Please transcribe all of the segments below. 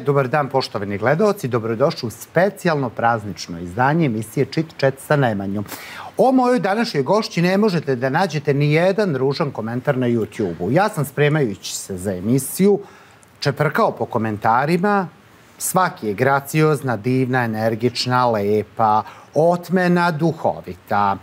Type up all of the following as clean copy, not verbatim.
Dobar dan, poštovani gledaoci, dobrodošli u specijalno praznično izdanje emisije Čit Chat sa Nemanjom. O mojoj današnjoj gošći ne možete da nađete ni jedan ružan komentar na YouTube-u. Ja sam, spremajući se za emisiju, čeprkao po komentarima. Svaki je graciozna, divna, energična, lepa, otmena, duhovita.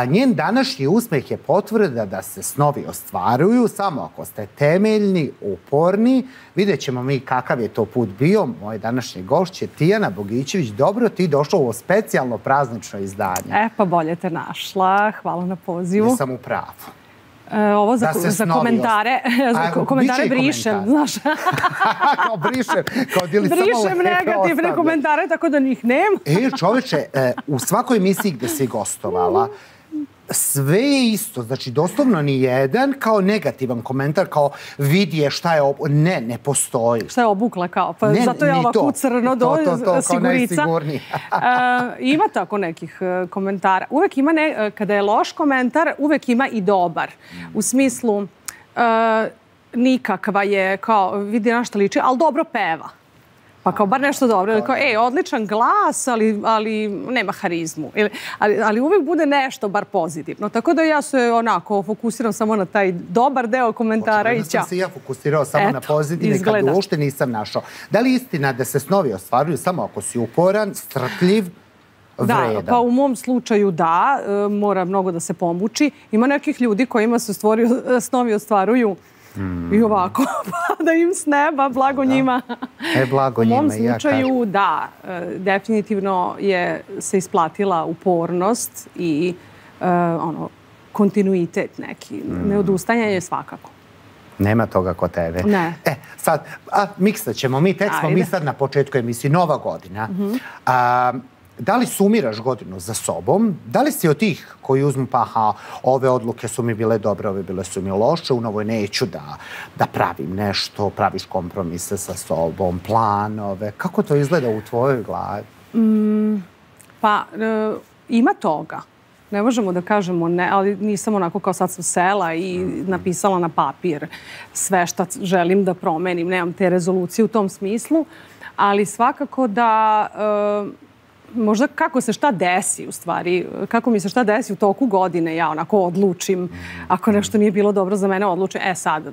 Njen današnji uspeh je potvrda da se snovi ostvaruju samo ako ste temeljni, uporni. Vidjet ćemo mi kakav je to put bio. Moje današnje gošće je Tijana Bogićević. Dobro ti došla u ovo specijalno praznično izdanje. Pa bolje te našla. Hvala na pozivu. Nisam u pravu. Ovo za komentare. Komentare brišem, znaš. Kao brišem. Brišem negativne komentare, tako da njih nema. Čoveče, u svakoj emisiji gde si gostovala, sve je isto, znači doslovno ni jedan kao negativan komentar, kao vidi šta je ne postoji. Šta je obukla kao, pa zato je ovako crno do sigurica. Ima tako nekih komentara. Uvek ima, kada je loš komentar, uvek ima i dobar. U smislu, nikakva je, kao vidi na šta liči, ali dobro peva. Pa kao bar nešto dobro, ili kao, odličan glas, ali nema harizmu. Ali uvijek bude nešto bar pozitivno. Tako da ja se onako fokusiram samo na taj dobar deo komentara i ćao. Sam se ja fokusirao samo na pozitivne, kad uopšte nisam našao. Da li je istina da se snovi ostvaruju samo ako si uporan, strpljiv, vredan? Da, pa u mom slučaju da, mora mnogo da se pomuči. Ima nekih ljudi kojima se snovi ostvaruju i ovako, pada im s neba, blago njima. Blago njima, u mom slučaju, da, definitivno je se isplatila upornost i kontinuitet neki. Neodustajanje svakako. Nema toga kod tebe. Ne. Sad, miksat ćemo mi, tek smo mi sad na početku emisije, nova godina. Da li sumiraš godinu za sobom? Da li si od tih koji uzmu ove odluke su mi bile dobre, ove bile su mi loše, u novoj neću da pravim nešto, praviš kompromise sa sobom, planove. Kako to izgleda u tvojoj glavi? Pa, ima toga. Ne možemo da kažemo ne, ali nisam onako kao sad sam sela i napisala na papir sve što želim da promenim. Nemam te rezolucije u tom smislu, ali svakako da možda kako se šta desi u stvari, kako mi se šta desi u toku godine, ja onako odlučim. Ako nešto nije bilo dobro za mene, odlučim, sad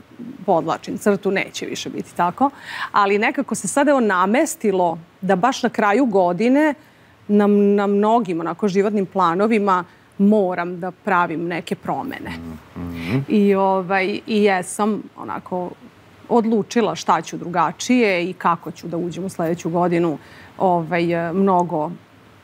podlačim crtu, neće više biti tako. Ali nekako se sad namestilo da baš na kraju godine na mnogim onako životnim planovima moram da pravim neke promene. I jesam onako odlučila šta ću drugačije i kako ću da uđem u sledeću godinu mnogo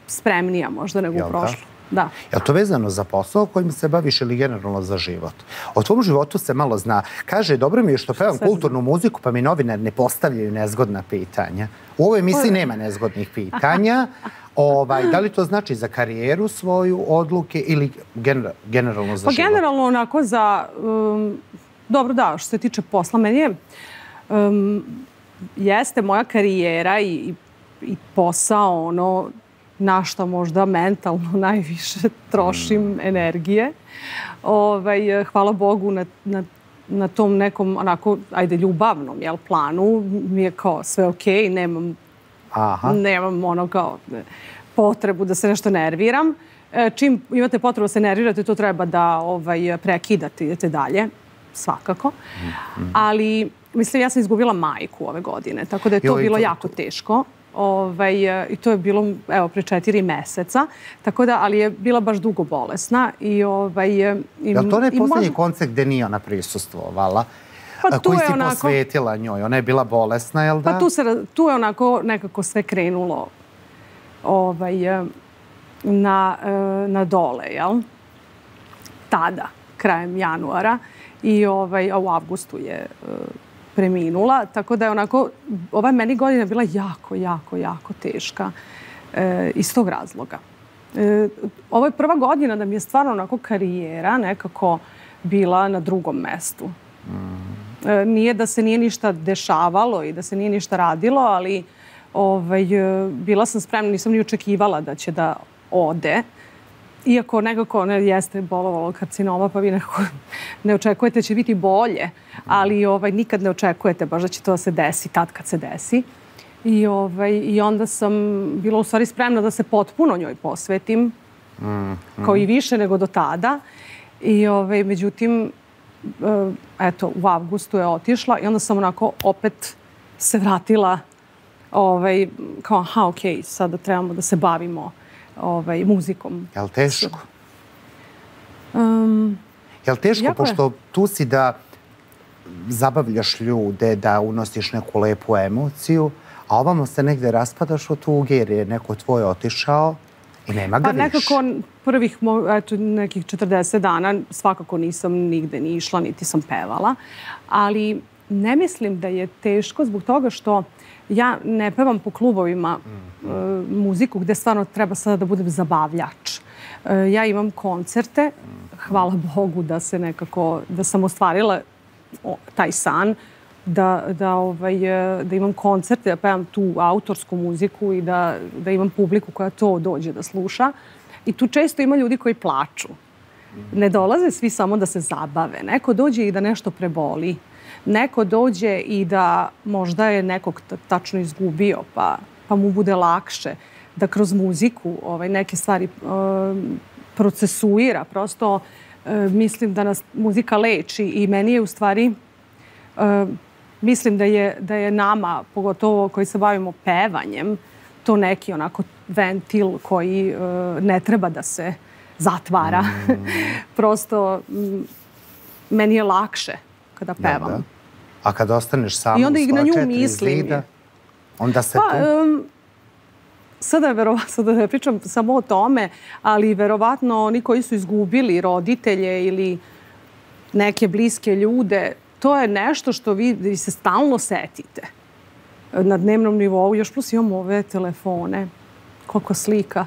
spremnija možda nego u prošlu. Da. Je li to vezano za posao kojim se baviš ili generalno za život? O tvom životu se malo zna. Kaže, dobro mi je što pevam kulturnu muziku pa mi novinari ne postavljaju nezgodna pitanja. U ovoj emisiji nema nezgodnih pitanja. Da li to znači za karijeru svoju, odluke ili generalno za život? Pa generalno onako za... Dobro, da, što se tiče posla, meni je... Jeste moja karijera i posao ono na što možda mentalno najviše trošim energije. Hvala Bogu na tom nekom onako, ajde, ljubavnom planu mi je kao sve okej, nemam ono kao potrebu da se nešto nerviram. Čim imate potrebu da se nervirate, to treba da prekidate, idete dalje, svakako. Ali, mislim, ja sam izgubila majku ove godine, tako da je to bilo jako teško. I to je bilo, evo, pre 4 meseca, tako da, ali je bila baš dugo bolesna. Je li to ne poslednji koncert gde nije ona prisustvovala? Koji si posvetila njoj? Ona je bila bolesna, jel da? Pa tu je onako nekako sve krenulo na dole, jel? Tada, krajem januara. I u avgustu je preminula, tako da je onako, ova meni godina bila jako teška iz tog razloga. Ovo je prva godina da mi je stvarno onako karijera nekako bila na drugom mestu. Nije da se nije ništa dešavalo i da se nije ništa radilo, ali bila sam spremna, nisam ni očekivala da će da ode. Iako nekako jeste bolovalo karcinoma, pa vi nekako ne očekujete da će biti bolje, ali nikad ne očekujete baš da će to da se desi tad kad se desi. I onda sam bila u stvari spremna da se potpuno njoj posvetim, kao i više nego do tada. Međutim, eto, u avgustu je otišla i onda sam onako opet se vratila kao, aha, okej, sada trebamo da se bavimo muzikom. Je li teško? Je li teško, pošto tu si da zabavljaš ljude, da unosiš neku lepu emociju, a ovamo se negde raspadaš od tuge jer je neko tvoj otišao i nema ga više. Pa nekako prvih nekih 40 dana svakako nisam nigde ni išla, niti sam pevala, ali ne mislim da je teško zbog toga što ja ne pevam po klubovima muziku gde stvarno treba sada da budem zabavljač. Ja imam koncerte, hvala Bogu da sam ostvarila taj san, da imam koncerte, da pevam tu autorsku muziku i da imam publiku koja to dođe da sluša. I tu često ima ljudi koji plaču. Ne dolaze svi samo da se zabave. Neko dođe i da nešto preboli. Neko dođe i da možda je nekog tačno izgubio, pa mu bude lakše da kroz muziku neke stvari procesuira. Prosto mislim da nas muzika leči i meni je u stvari, mislim da je nama, pogotovo koji se bavimo pevanjem, to neki onako ventil koji ne treba da se zatvara. Prosto meni je lakše kada pevam. Da. A kada ostaneš sama u svoja 4 zida, onda se tu... Sada ne pričam samo o tome, ali verovatno oni koji su izgubili roditelje ili neke bliske ljude, to je nešto što vi se stalno setite na dnevnom nivou. Još plus imamo ove telefone, koliko slika.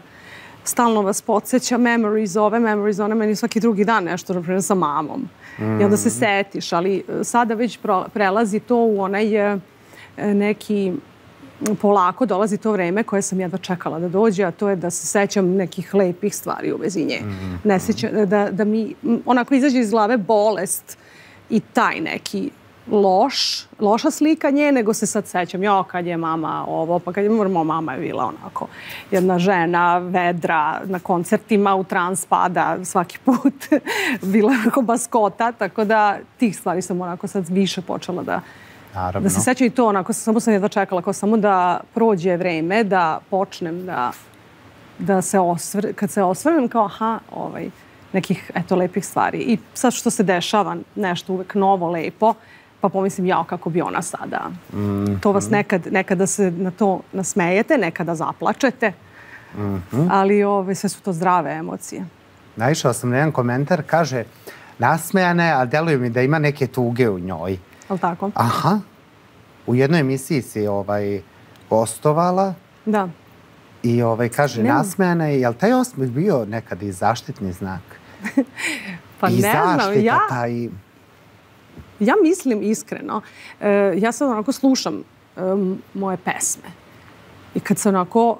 Stalno vas podsjeća memories ove, memories one, meni svaki drugi dan nešto, naprimjer sa mamom. I onda se setiš, ali sada već prelazi to u onaj neki... Polako dolazi to vreme koje sam jedva čekala da dođe, a to je da se sećam nekih lepih stvari u vezi nje. Ne sećam, da mi onako izađe iz glave bolest i taj neki loša slika nje, nego se sad sećam, kad je mama ovo, pa kad je mama je bila onako jedna žena, vedra, na koncertima u trans pada svaki put, bila onako baskota, tako da tih stvari sam onako sad više počela da se sećam i to onako, samo sam jedva čekala, kao samo da prođe vreme, da počnem da se kad se osvrnem kao nekih lepih stvari. I sad što se dešava nešto uvek novo, lepo, pa pomislim kako bi ona sada. To vas nekada se na to nasmejete, nekada zaplačete, ali sve su to zdrave emocije. Naišao sam na jedan komentar, kaže, nasmejana je, a deluje mi da ima neke tuge u njoj. Ali tako? Aha. U jednoj emisiji si gostovala. Da. I kaže, nasmejana je. Je li taj osmeh bio nekad i zaštitni znak? Pa ne znam. Ja mislim iskreno. Ja sad onako slušam moje pesme. I kad se onako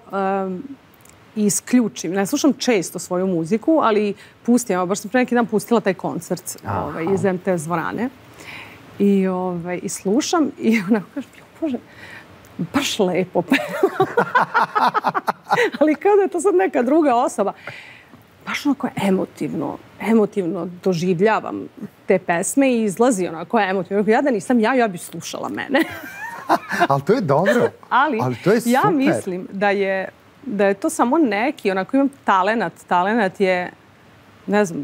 isključim, ne slušam često svoju muziku, ali pustim. Baš sam pre neki dan pustila taj koncert iz MTS dvorane. I slušam i onako kažem, Bože, baš lepo peva. Ali kada je to sad neka druga osoba, baš onako emotivno doživljavam te pesme i izlazi onako emotivno. Ja da nisam ja bih slušala mene. Ali to je dobro. Ali to je super. Ja mislim da je to samo neki, onako imam talenat. Talenat je, ne znam,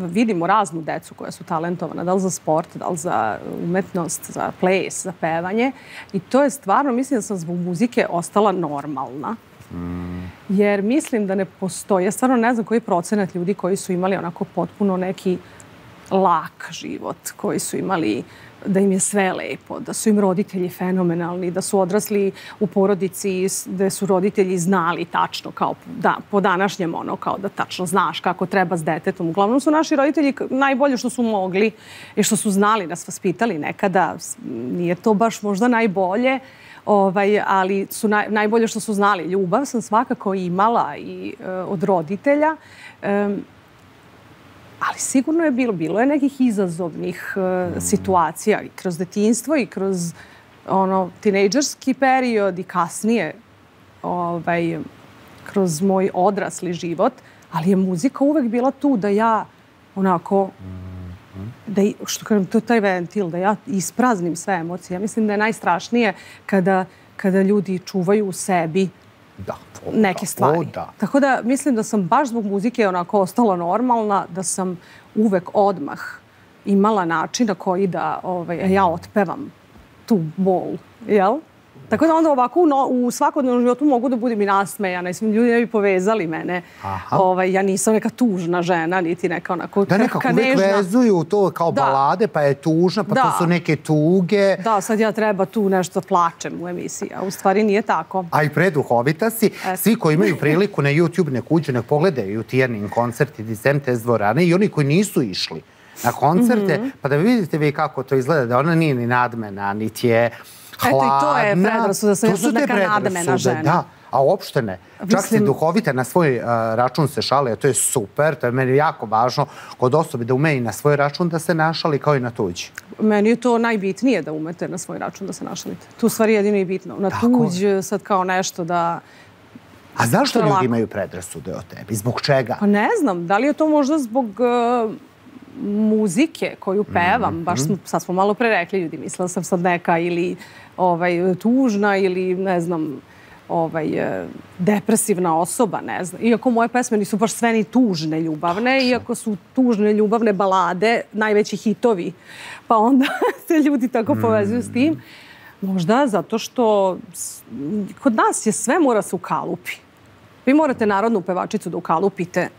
vidimo raznu decu koja su talentovana, da li za sport, da li za umetnost, za ples, za pevanje. I to je stvarno, mislim da sam zbog muzike ostala normalna. Jer mislim da ne postoji, ja stvarno ne znam koji procenat ljudi koji su imali onako potpuno neki lak život, koji su imali da im je sve lepo, da su im roditelji fenomenalni, da su odrasli u porodici gde su roditelji znali tačno, kao po današnjem kao da tačno znaš kako treba s detetom. Uglavnom su naši roditelji najbolje što su mogli i što su znali, nas vaspitali nekada. Nije to baš možda najbolje, ali su najbolje što su znali. Ljubav sam svakako imala i od roditelja, ali sigurno je bilo je nekih izazovnih situacija i kroz detinjstvo i kroz tinejdžerski period i kasnije kroz moj odrasli život, ali je muzika uvek bila tu da ja onako, što kažem, to je taj ventil, da ja ispraznim sve emocije. Ja mislim da je najstrašnije kada ljudi čuvaju u sebi neke stvari. Tako da mislim da sam baš zbog muzike onako ostala normalna, da sam uvek odmah imala način na koji da ja otpevam tu bol, jel? Tako da onda ovako u svakodnevnom životu mogu da budem i nasmejana i ljudi ne bi povezali mene. Ja nisam neka tužna žena, niti neka onako da nekako uvijek vezuju to kao balade, pa je tužna, pa to su neke tuge. Da, sad ja treba tu nešto plačem u emisiji, a u stvari nije tako. A i preduhovita si. Svi koji imaju priliku na YouTube nek uđu, nek pogledaju Tijanin koncert iz MTS dvorane i oni koji nisu išli na koncerte, pa da vidite vi kako to izgleda, da ona nije ni nadmena, niti je hladna. Eto i to je predrasuda, sam ja neka nadmena žena. Da, a uopšte ne. Čak si duhovita, na svoj račun se šali, a to je super, to je meni jako važno kod osobe da ume i na svoj račun da se našali kao i na tuđi. Meni je to najbitnije da umete na svoj račun da se našalite. Tu stvari jedino i bitno. Na tuđ sad kao nešto da... A zašto ljudi imaju predrasude o tebi? Zbog čega? Pa ne znam, da li je to možda zbog muzike koju pevam, baš sad smo malo pre rekli, ljudi, mislila sam sad neka ili tužna ili ne znam, depresivna osoba, ne znam. Iako moje pesme nisu baš sve ni tužne ljubavne, iako su tužne ljubavne balade najveći hitovi, pa onda se ljudi tako povezuju s tim. Možda zato što kod nas je sve mora se ukalupi. Vi morate narodnu pevačicu da ukalupite,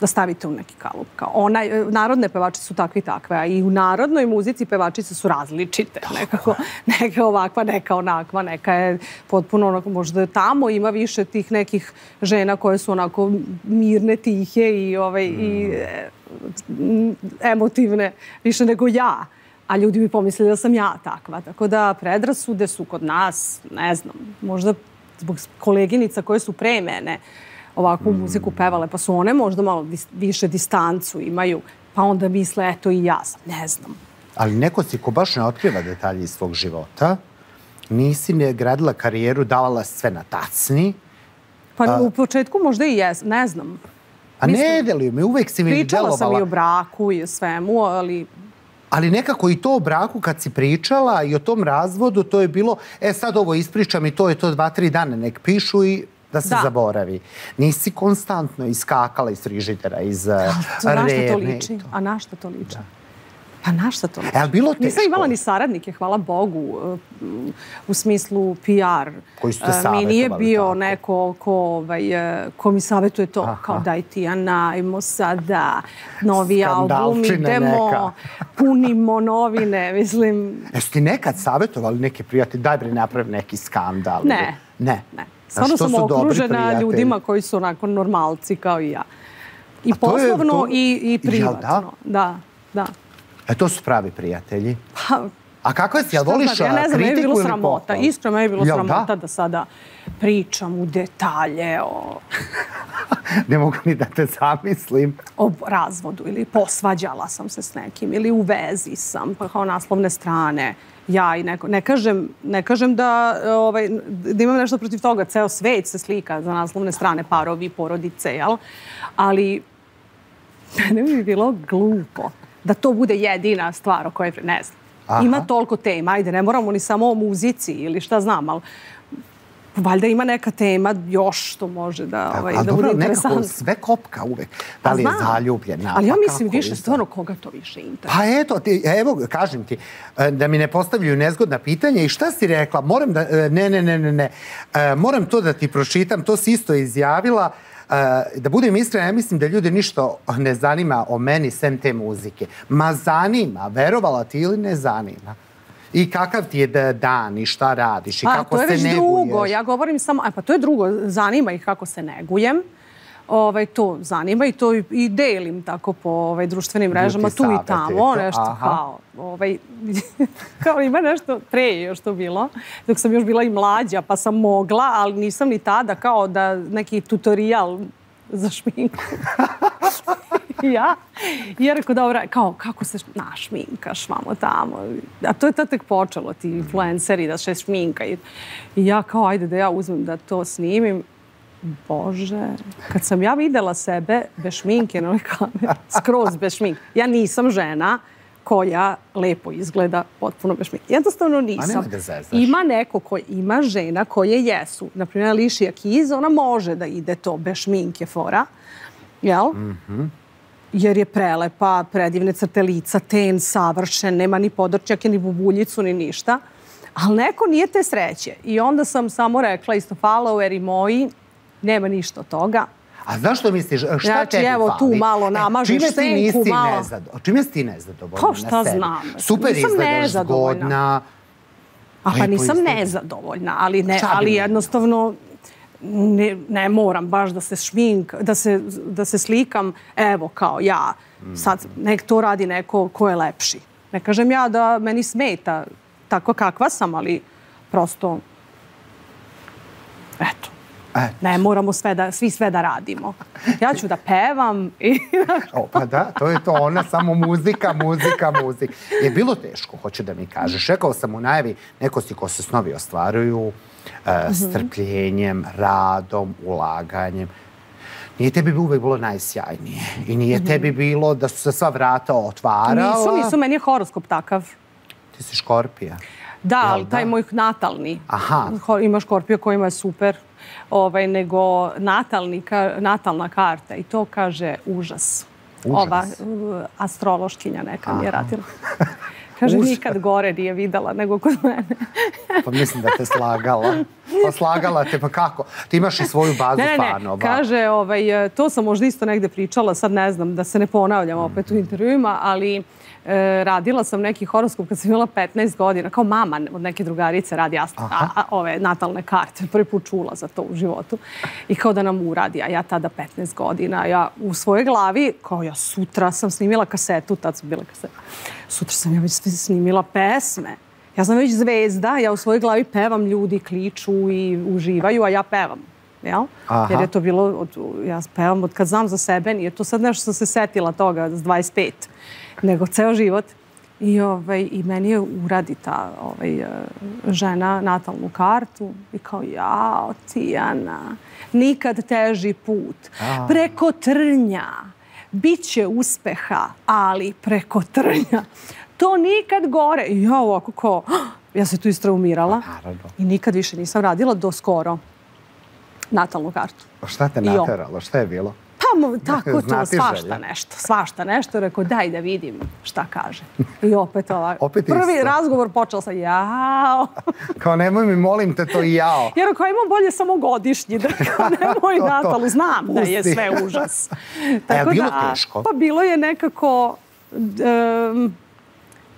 da stavite u neki kalup. Narodne pevačice su takve i takve, a i u narodnoj muzici pevačice su različite. Neka ovakva, neka onakva, neka je potpuno onako, možda tamo ima više tih nekih žena koje su onako mirne, tihe i emotivne više nego ja. A ljudi bi pomislili da sam ja takva. Tako da predrasude su kod nas, ne znam, možda zbog koleginica koje su pre mene ovakvu muziku pevale, pa su one možda malo više distancu imaju, pa onda misle, eto i ja sam, ne znam. Ali neko si ko baš ne otkriva detalje iz svog života, nisi ne gradila karijeru, davala sve na tacni. Pa u početku možda i jes, ne znam. A ne delio me, uvek si mi delovala. Pričala sam i o braku i o svemu, ali... Ali nekako i to o braku kad si pričala i o tom razvodu, to je bilo, sad ovo ispričam i to je to 2-3 dana, nek pišu i da se zaboravi. Nisi konstantno iskakala iz frižidera, iz arene. A na šta to liči? Pa na šta to liči? Je li bilo teško? Nisam imala ni saradnike, hvala Bogu, u smislu PR. Koji su te savjetovali? Mi nije bio neko ko mi savjetuje to, kao daj ti, ajmo sada, novi album, idemo, punimo novine, mislim... Jesu ti nekad savjetovali neki prijatelji, daj bre napravi neki skandal? Ne. Ne? Stvarno sam okružena ljudima koji su onako normalci kao i ja. I poslovno i privatno. Da. To su pravi prijatelji. A kako je si, jel voliš kritiku ili pohvalu? Ja ne znam, me je bilo sramota. Iskreno me je bilo sramota da sada pričam u detalje o... Ne mogu ni da te zamislim. O razvodu ili posvađala sam se s nekim ili u vezi sam, pa kao naslovne strane. Ja i neko, ne kažem da imam nešto protiv toga, ceo svet se slika za naslovne strane, parovi, porodice, jel? Ali mene bi bilo glupo da to bude jedina stvar o kojoj ne znam. Ima toliko tema, ajde, ne moramo ni samo o muzici ili šta znam, ali valjda ima neka tema još što može da bude interesantno. Nekako sve kopka uvek. Da li je zaljubljena? Ali ja mislim više stvarno koga to više interesuje. Pa eto, evo, kažem ti, da mi ne postavljaju nezgodna pitanja i šta si rekla? Moram da, ne. Moram to da ti pročitam, to si isto izjavila. Da budem iskrena, ja mislim da ljude ništa ne zanima o meni sem te muzike. Ma zanima, verovala ti ili ne zanima. I kakav ti je dan i šta radiš i kako se neguješ. To je već drugo, ja govorim samo, pa to je drugo, zanima ih kako se negujem. To zanima i to i delim tako po društvenim mrežama, tu i tamo, nešto kao ima nešto pre još to bilo, dok sam još bila i mlađa, pa sam mogla, ali nisam ni tada kao da neki tutorial za šminku. ja. I ja rekao, dobro, kao, kako se našminkaš vamo tamo? A to je tad tek počelo, ti influenceri da se šminka. I ja kao, ajde da ja uzmem da to snimim. Bože, kad sam ja videla sebe bez šminke na ovoj kameri, skroz bez šminke. Ja nisam žena koja lepo izgleda potpuno bez šminke. Jednostavno nisam. A nemoj da zezaš. Ima neko ima žena koje jesu. Naprimjer, Alicia Keys, ona može da ide to bez šminke fora. Jel? Jer je prelepa, predivne crte lica, ten, savršen, nema ni podrčjake, ni bubuljicu, ni ništa. Ali neko nije te sreće. I onda sam samo rekla, isto followeri moji, nema ništa od toga. A znaš što misliš, šta znači, tebi fali? Evo tu malo namažeš senku, malo... Čime si ti nezadovoljna Pa na šta sebi? znam. Super izgledaš, zgodna. A pa nisam nezadovoljna, ali jednostavno ne moram baš da se da se slikam, evo kao ja. Sad nek to radi neko ko je lepši. Ne kažem ja da meni smeta tako kakva sam, ali prosto eto. Ne moramo svi sve da radimo. Ja ću da pevam. Pa da, to je to. Ona samo muzika. Je bilo teško, hoću da mi kažeš. Rekao sam u najavi, neko si ko se snovi ostvaruju strpljenjem, radom, ulaganjem. Nije tebi uvek bilo najsjajnije. I nije tebi bilo da su se sva vrata otvarala. Nisu. Meni je horoskop takav. Ti si Škorpija. Da, ali taj moj natalni. Aha. Ima Škorpija kojima je super. Nego natalna karta i to kaže užas. Ova astrološkinja neka mi je radila. Kaže, nikad gore nije videla nego kod mene. Pa mislim da te slagala. Pa slagala te, pa kako? Ti imaš i svoju bazu fanova. Kaže, to sam možda isto negde pričala, sad ne znam, da se ne ponavljam opet u intervjuima, ali radila sam neki horoskop kad sam imala 15 godina. Kao mama od neke drugarice radi ove natalne karte. Prvi put čula za to u životu. I kao da nam uradi. A ja tada 15 godina. Ja u svojoj glavi, kao ja sutra sam snimila kasetu, tad su bile kasete. Sutra sam ja već snimila pesme. Ja sam već zvezda, ja u svojoj glavi pevam, ljudi kliču i uživaju, a ja pevam. Jer je to bilo, ja pevam od kad znam za sebe, nije to sad nešto sam se setila toga s 25, nego ceo život. I meni je uradi ta žena natalnu kartu i kao, jao, Tijana, nikad teži put, preko trnja, bit će uspeha, ali preko trnja. To nikad gore. I ja ovako kao, ja se tu istraumirala i nikad više nisam radila do skoro natalnu kartu. Šta te nateralo? Šta je bilo? Pa tako to, svašta nešto. Rekao, daj da vidim šta kaže. I opet ovako. Prvi razgovor počeo sa jao. Kao nemoj mi, molim te, to jao. Jer ako imam bolje samo godišnji, da kao nemoj natalu, znam da je sve užas. A bilo teško? Pa bilo je nekako...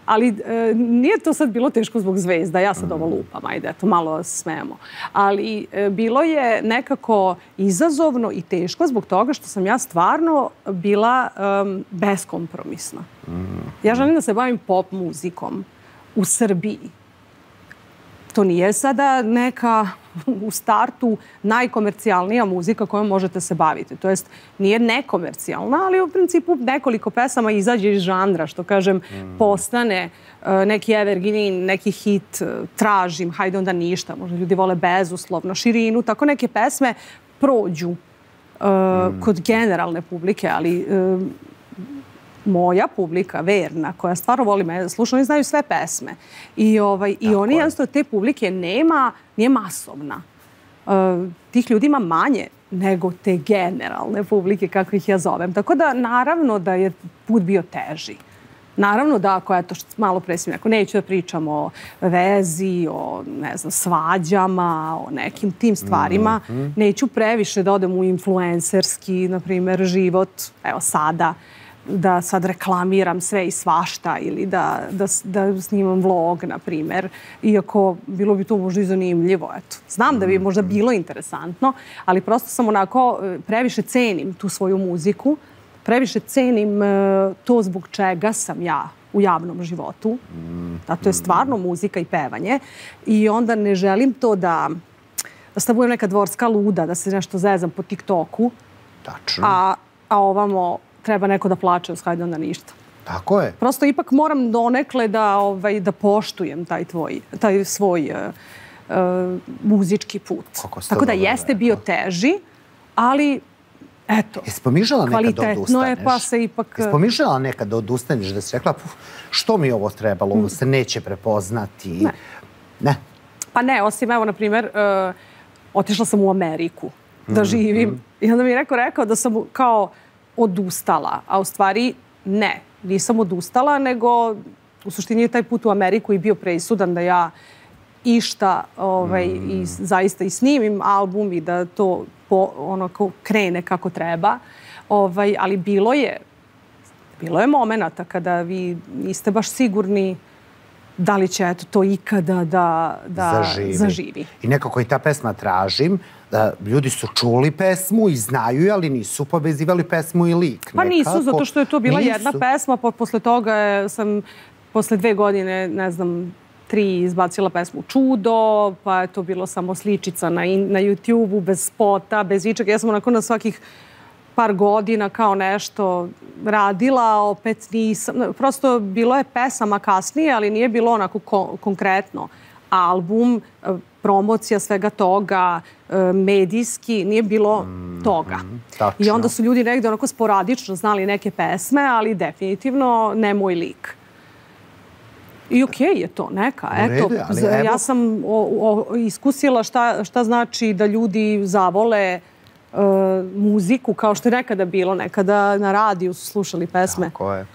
Ali nije to sad bilo teško zbog zvezda, ja sad ovo lupam, ajde, to malo smemo. Ali bilo je nekako izazovno i teško zbog toga što sam ja stvarno bila beskompromisna. Ja želim da se bavim pop muzikom u Srbiji. To nije sada neka u startu najkomercijalnija muzika kojom možete se baviti. To jest, nije nekomercijalna, ali u principu nekoliko pesama izađe iz žanra, što kažem, postane neki evergreen, neki hit, tražim, hajde onda ništa. Možda ljudi vole bezuslovno, širinu, tako neke pesme prođu kod generalne publike, ali moja publika, verna, koja stvarno voli me, sluša, oni znaju sve pesme. I oni jednostavno te publike nije masovna. Tih ljudi ima manje nego te generalne publike, kako ih ja zovem. Tako da, naravno da je put bio teži. Naravno da, ako eto što malo pre si rekao, neću da pričam o vezi, o, ne znam, svađama, o nekim tim stvarima. Neću previše da odem u influencerski, na primjer, život, evo sada, da sad reklamiram sve i svašta ili da snimam vlog, na primjer. Iako bilo bi to možda i zanimljivo. Eto. Znam da bi možda bilo interesantno, ali prosto sam onako previše cenim tu svoju muziku, previše cenim to zbog čega sam ja u javnom životu. A to je stvarno muzika i pevanje. I onda ne želim to da sad budem neka dvorska luda, da se nešto zezam po TikToku. Tačno. A ovamo treba neko da plače, hajde onda ništa. Tako je. Prosto ipak moram donekle da poštujem taj svoj muzički put. Tako da jeste bio teži, ali eto, jesi pomišljala nekad da odustaneš? Kvalitetno je, pa se ipak... Jesi pomišljala nekad da odustaneš, da si rekla, što mi je ovo trebalo, ovo se neće prepoznati? Ne. Pa ne, osim, evo, na primjer, otišla sam u Ameriku da živim i onda mi je rekao da sam kao odustala, a u stvari ne, nisam odustala, nego u suštini je taj put u Ameriku i bio presudan da ja išta i zaista i snimim album i da to krene kako treba. Ali bilo je momenata kada vi niste baš sigurni da li će to ikada da zaživi. I nekako i ta pesma Tražim, ljudi su čuli pesmu i znaju je, ali nisu povezivali pesmu i lik. Pa nisu, zato što je to bila jedna pesma, posle toga sam posle 2 godine, ne znam, 3 izbacila pesmu Čudo, pa je to bilo samo sličica na YouTube-u, bez spota, bez ičega. Ja sam onako na svakih par godina kao nešto radila, opet nisam. Prosto bilo je pesama kasnije, ali nije bilo onako konkretno. Album, promocija svega toga, medijski, nije bilo toga. I onda su ljudi negde onako sporadično znali neke pesme, ali definitivno ne moj lik. I okej je to, neka. Eto, ja sam iskusila šta znači da ljudi zavole muziku, kao što je nekada bilo. Nekada na radiju su slušali pesme. Tako je.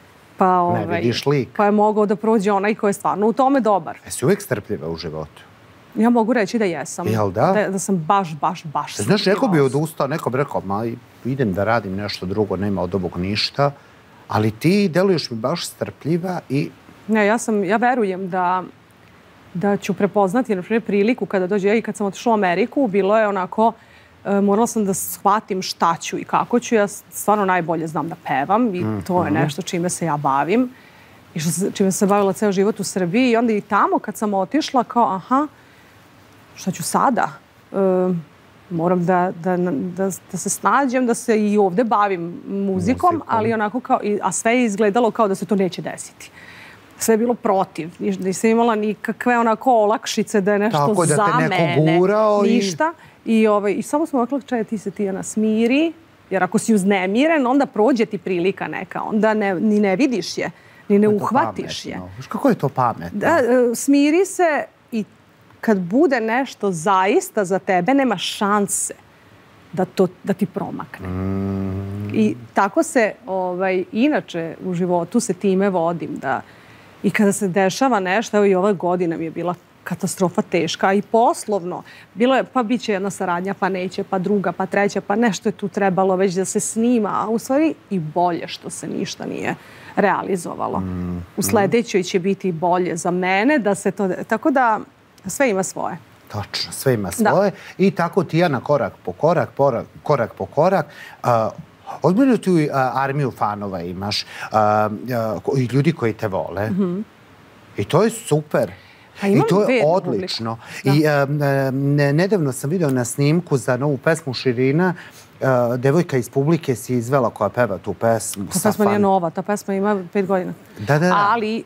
Ne vidiš lik. Pa je mogao da prođe onaj ko je stvarno u tome dobar. Jesi uvijek strpljiva u životu? Ja mogu reći da jesam. Jel da? Da sam baš strpljiva. Znaš, neko bi odustao, neko bi rekao, idem da radim nešto drugo, nema od ovog ništa, ali ti deluješ mi baš strpljiva i... Ne, ja verujem da ću prepoznati, na primjer, priliku kada dođe. I kad sam otišla u Ameriku, bilo je onako, morala sam da shvatim šta ću i kako ću. Ja stvarno najbolje znam da pevam i to je nešto čime se ja bavim i čime se bavila ceo život u Srbiji. I onda i tamo kad sam otišla kao, šta ću sada? Moram da se snađem, da se i ovde bavim muzikom, ali onako kao, a sve je izgledalo kao da se to neće desiti. Sve je bilo protiv. Nisam imala nikakve onako olakšice da je nešto za mene. Ništa. I samo sam rekla, ti se Tijana smiri, jer ako si uznemiren, onda prođe ti prilika neka. Onda ni ne vidiš je, ni ne uhvatiš je. Kako je to pametno? Smiri se i kad bude nešto zaista za tebe, nema šanse da ti promakne. I tako se, inače u životu se time vodim. I kada se dešava nešto, evo i ove godine mi je bila katastrofa teška i poslovno. Bilo je, pa bit će jedna saradnja, pa neće, pa druga, pa treća, pa nešto je tu trebalo već da se snima, a u stvari i bolje što se ništa nije realizovalo. U sledećoj će biti bolje za mene, da se to... Tako da sve ima svoje. Točno, sve ima svoje. I tako Tijana korak po korak. Ozbiljno tu armiju fanova imaš i ljudi koji te vole. I to je super. I to je odlično. I nedavno sam vidio na snimku za novu pesmu Širina, devojka iz publike si izvela koja peva tu pesmu. Ta pesma nije nova, ta pesma ima 5 godina. Da. Ali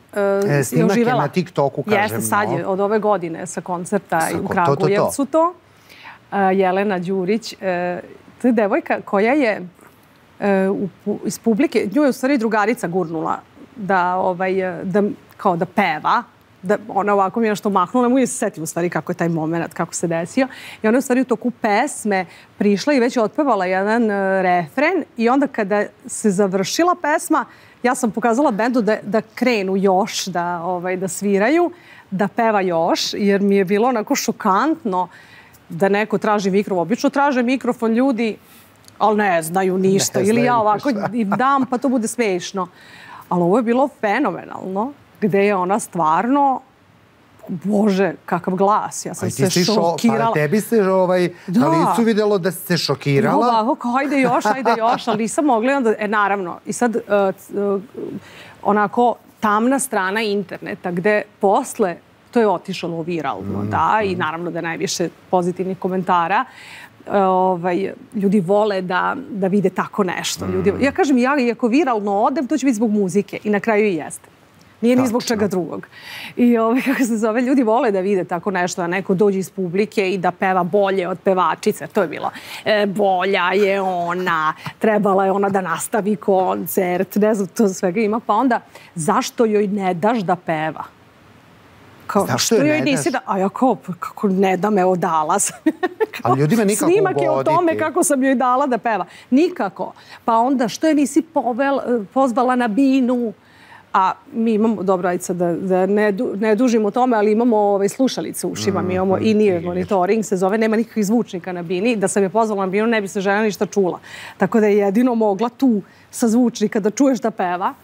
snimak je na TikToku, kažem. Jeste, sad je od ove godine sa koncerta u Kragujevcu to. Jelena Đurić. To je devojka koja je iz publike, nju je u stvari drugarica gurnula da peva, da ona ovako mi je nešto mahnula, mu je se setila u stvari kako je taj moment, kako se desio. I ona je u stvari u toku pesme prišla i već je otpevala jedan refren i onda kada se završila pesma, ja sam pokazala bendu da krenu još, da sviraju, da peva još, jer mi je bilo onako šokantno da neko traži mikrofon. Obično traže mikrofon ljudi, ali ne znaju ništa. Ili ja ovako im dam, pa to bude smešno. Ali ovo je bilo fenomenalno, gde je ona stvarno, Bože, kakav glas. Ja sam se šokirala. Pa tebi se na licu vidjelo da si se šokirala. Ovako, kao ajde još, ali nisam mogla. Naravno, i sad onako tamna strana interneta, gde posle to je otišalo viralno, da, i naravno da je najviše pozitivnih komentara. ljudi vole da vide tako nešto. Ja kažem, iako viralno odem, to će biti zbog muzike i na kraju i jeste. Nije ni zbog čega drugog. I kako se zove, ljudi vole da vide tako nešto, da neko dođe iz publike i da peva bolje od pevačice. To je bilo. Bolja je ona, trebala je ona da nastavi koncert, ne znam, to svega ima. Pa onda, zašto joj ne daš da peva? Zašto joj ne daš? A ja kako ne dam, evo dala sam. Ali ljudima nikako ugoditi. Snimak je o tome kako sam joj dala da peva. Nikako. Pa onda, što je nisi pozvala na binu? A mi imamo, dobro, ajde sad da ne dužimo o tome, ali imamo slušalice u ušima, mi imamo in-ear monitoring, se zove, nema nikakvih zvučnika na bini. Da sam je pozvala na binu, ne bi se žena ništa čula. Tako da je jedino mogla tu sa zvučnika da čuješ da peva.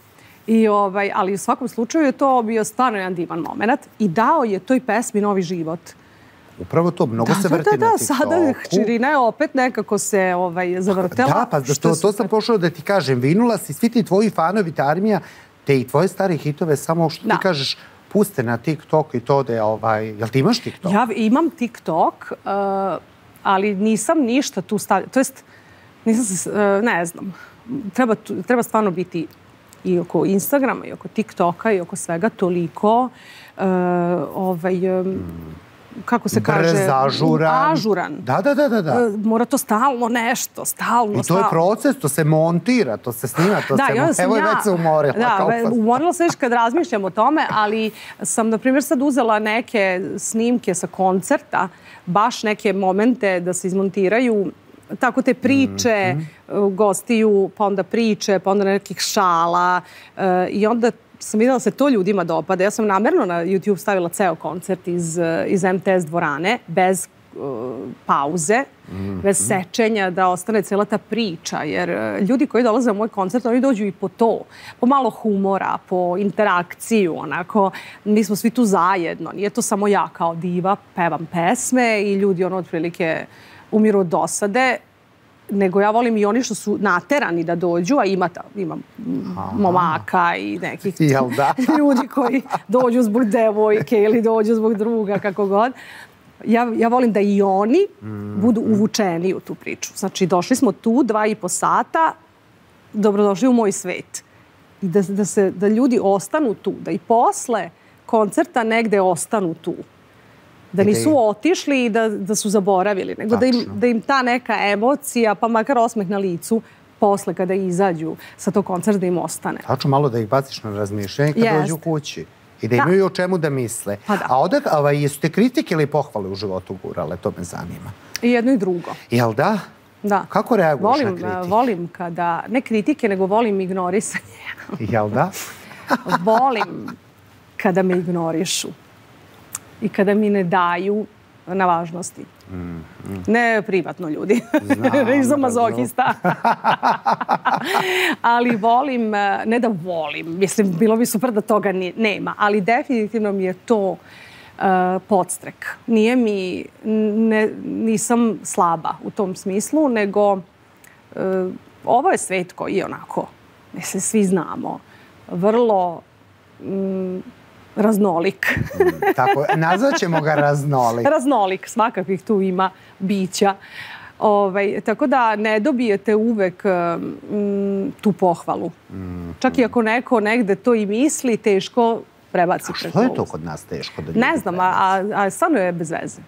Ali u svakom slučaju je to bio stvarno jedan divan moment i dao je toj pesmi novi život. Upravo to, mnogo se vrti na TikToku. Sada Čirina je opet nekako se zavrtela. Da, pa to sam pošao da ti kažem. Vinula si, svi ti tvoji fanovi, ta armija, te i tvoje stare hitove, samo što ti kažeš, puste na TikTok i to da je, jel ti imaš TikTok? Ja imam TikTok, ali nisam ništa tu stavila. To jest, ne znam, treba stvarno biti i oko Instagrama, i oko TikToka, i oko svega toliko kako se kaže... Brz, ažuran. Da. Mora to stalno nešto, stalno. I to je proces, to se montira, to se snima, to se... Evo je već se umorila. Da, umorila se već kad razmišljam o tome, ali sam, na primjer, sad uzela neke snimke sa koncerta, baš neke momente da se izmontiraju, tako te priče gostiju, pa onda priče, pa onda nekih šala i onda sam vidjela da se to ljudima dopada. Ja sam namerno na YouTube stavila ceo koncert iz MTS dvorane, bez pauze, bez sečenja, da ostane cijela ta priča. Jer ljudi koji dolaze u moj koncert, oni dođu i po to. Po malo humora, po interakciju, onako. Mi smo svi tu zajedno. Nije to samo ja kao diva, pevam pesme i ljudi otprilike umiru od dosade, nego ja volim i oni što su naterani da dođu, a ima momaka i nekih ljudi koji dođu zbog devojke ili dođu zbog druga, kako god. Ja volim da i oni budu uvučeni u tu priču. Znači, došli smo tu 2,5 sata, dobrodošli u moj svet. I da ljudi ostanu tu, da i posle koncerta negde ostanu tu. Da nisu otišli i da su zaboravili, nego da im ta neka emocija, pa makar osmeh na licu, posle kada izađu sa tog koncerta da im ostane. Tačno malo da ih baciš na razmišljanje kad dođu kući. I da imaju o čemu da misle. A jesu te kritike ili pohvale u životu gurale? To me zanima. I jedno i drugo. Jel da? Da. Kako reaguješ na kritike? Volim kada, ne kritike, nego volim ignorisanje. Jel da? Volim kada me ignorišu. I kada mi ne daju na važnosti. Ne privatno, ljudi. Nisam mazohista. Ali volim, ne da volim, mislim, bilo bi super da toga nema, ali definitivno mi je to podstrek. Nisam slaba u tom smislu, nego ovo je svet koji je onako, mislim, svi znamo, vrlo raznolik. Tako, nazvaćemo ga raznolik. Raznolik, svakakvih tu ima bića. Tako da ne dobijete uvek tu pohvalu. Čak i ako neko negde to i misli, teško prebaci preko. A što je to kod nas teško? Ne znam, a stvarno je bez veze.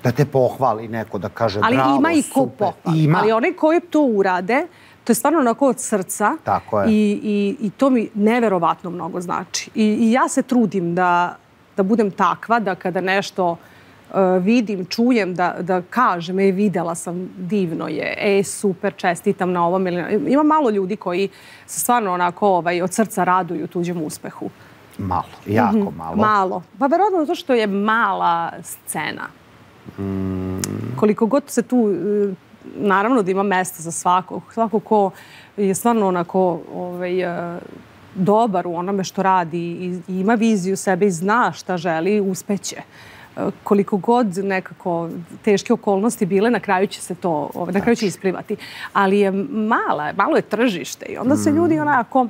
Da te pohvali neko, da kaže bravo, super. Ali ima i ko pohvali. Ali oni koji to urade, to je stvarno onako od srca. Tako je. I to mi neverovatno mnogo znači. I ja se trudim da budem takva, da kada nešto vidim, čujem, da kažem, videla sam, divno je, super, čestitam na ovom. Ima malo ljudi koji se stvarno onako od srca raduju tuđem uspehu. Malo, jako malo. Malo. Pa verovatno zato što je mala scena. Koliko god se tu... Naravno da ima mesta za svakog. Svako ko je stvarno onako dobar u onome što radi i ima viziju sebe i zna šta želi, uspeće. Koliko god nekako teške okolnosti bile, na kraju će se to, na kraju će isplivati. Ali je malo je tržište i onda se ljudi onako